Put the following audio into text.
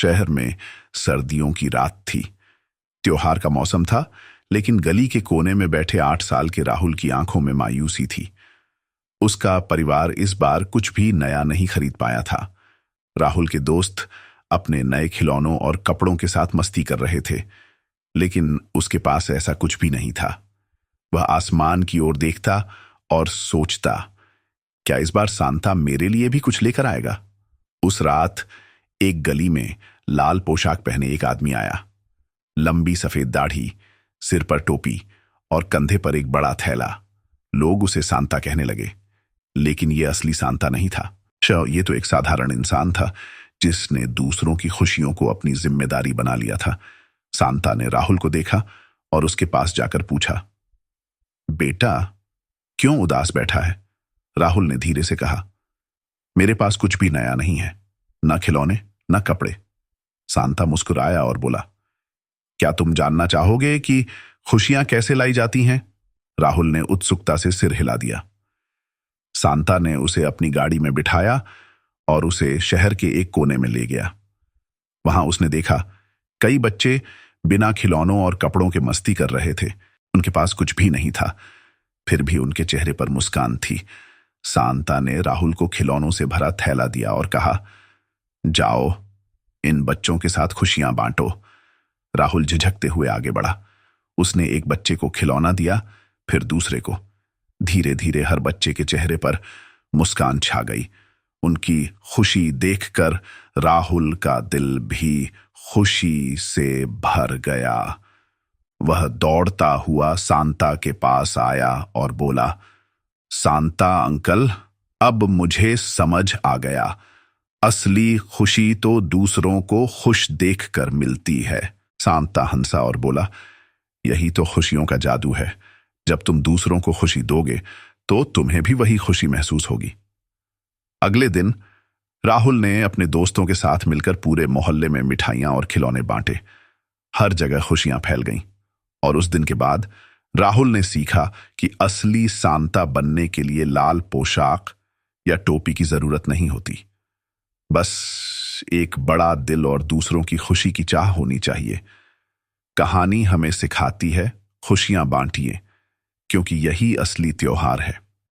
शहर में सर्दियों की रात थी। त्योहार का मौसम था, लेकिन गली के कोने में बैठे 8 साल के राहुल की आंखों में मायूसी थी। उसका परिवार इस बार कुछ भी नया नहीं खरीद पाया था। राहुल के दोस्त अपने नए खिलौनों और कपड़ों के साथ मस्ती कर रहे थे, लेकिन उसके पास ऐसा कुछ भी नहीं था। वह आसमान की ओर देखता और सोचता, क्या इस बार सांता मेरे लिए भी कुछ लेकर आएगा? उस रात एक गली में लाल पोशाक पहने एक आदमी आया। लंबी सफेद दाढ़ी, सिर पर टोपी और कंधे पर एक बड़ा थैला। लोग उसे सांता कहने लगे, लेकिन यह असली सांता नहीं था। ये तो एक साधारण इंसान था जिसने दूसरों की खुशियों को अपनी जिम्मेदारी बना लिया था। सांता ने राहुल को देखा और उसके पास जाकर पूछा, बेटा, क्यों उदास बैठा है? राहुल ने धीरे से कहा, मेरे पास कुछ भी नया नहीं है, न खिलौने न कपड़े। सांता मुस्कुराया और बोला, क्या तुम जानना चाहोगे कि खुशियां कैसे लाई जाती हैं? राहुल ने उत्सुकता से सिर हिला दिया। सांता ने उसे अपनी गाड़ी में बिठाया और उसे शहर के एक कोने में ले गया। वहां उसने देखा कई बच्चे बिना खिलौनों और कपड़ों के मस्ती कर रहे थे। उनके पास कुछ भी नहीं था, फिर भी उनके चेहरे पर मुस्कान थी। सांता ने राहुल को खिलौनों से भरा थैला दिया और कहा, जाओ, इन बच्चों के साथ खुशियां बांटो। राहुल झिझकते हुए आगे बढ़ा। उसने एक बच्चे को खिलौना दिया, फिर दूसरे को। धीरे धीरे हर बच्चे के चेहरे पर मुस्कान छा गई। उनकी खुशी देखकर राहुल का दिल भी खुशी से भर गया। वह दौड़ता हुआ सांता के पास आया और बोला, सांता अंकल, अब मुझे समझ आ गया, असली खुशी तो दूसरों को खुश देखकर मिलती है। सांता हंसा और बोला, यही तो खुशियों का जादू है। जब तुम दूसरों को खुशी दोगे तो तुम्हें भी वही खुशी महसूस होगी। अगले दिन राहुल ने अपने दोस्तों के साथ मिलकर पूरे मोहल्ले में मिठाइयां और खिलौने बांटे। हर जगह खुशियां फैल गईं। और उस दिन के बाद राहुल ने सीखा कि असली सांता बनने के लिए लाल पोशाक या टोपी की जरूरत नहीं होती। बस एक बड़ा दिल और दूसरों की खुशी की चाह होनी चाहिए। कहानी हमें सिखाती है, खुशियां बांटिए, क्योंकि यही असली त्योहार है।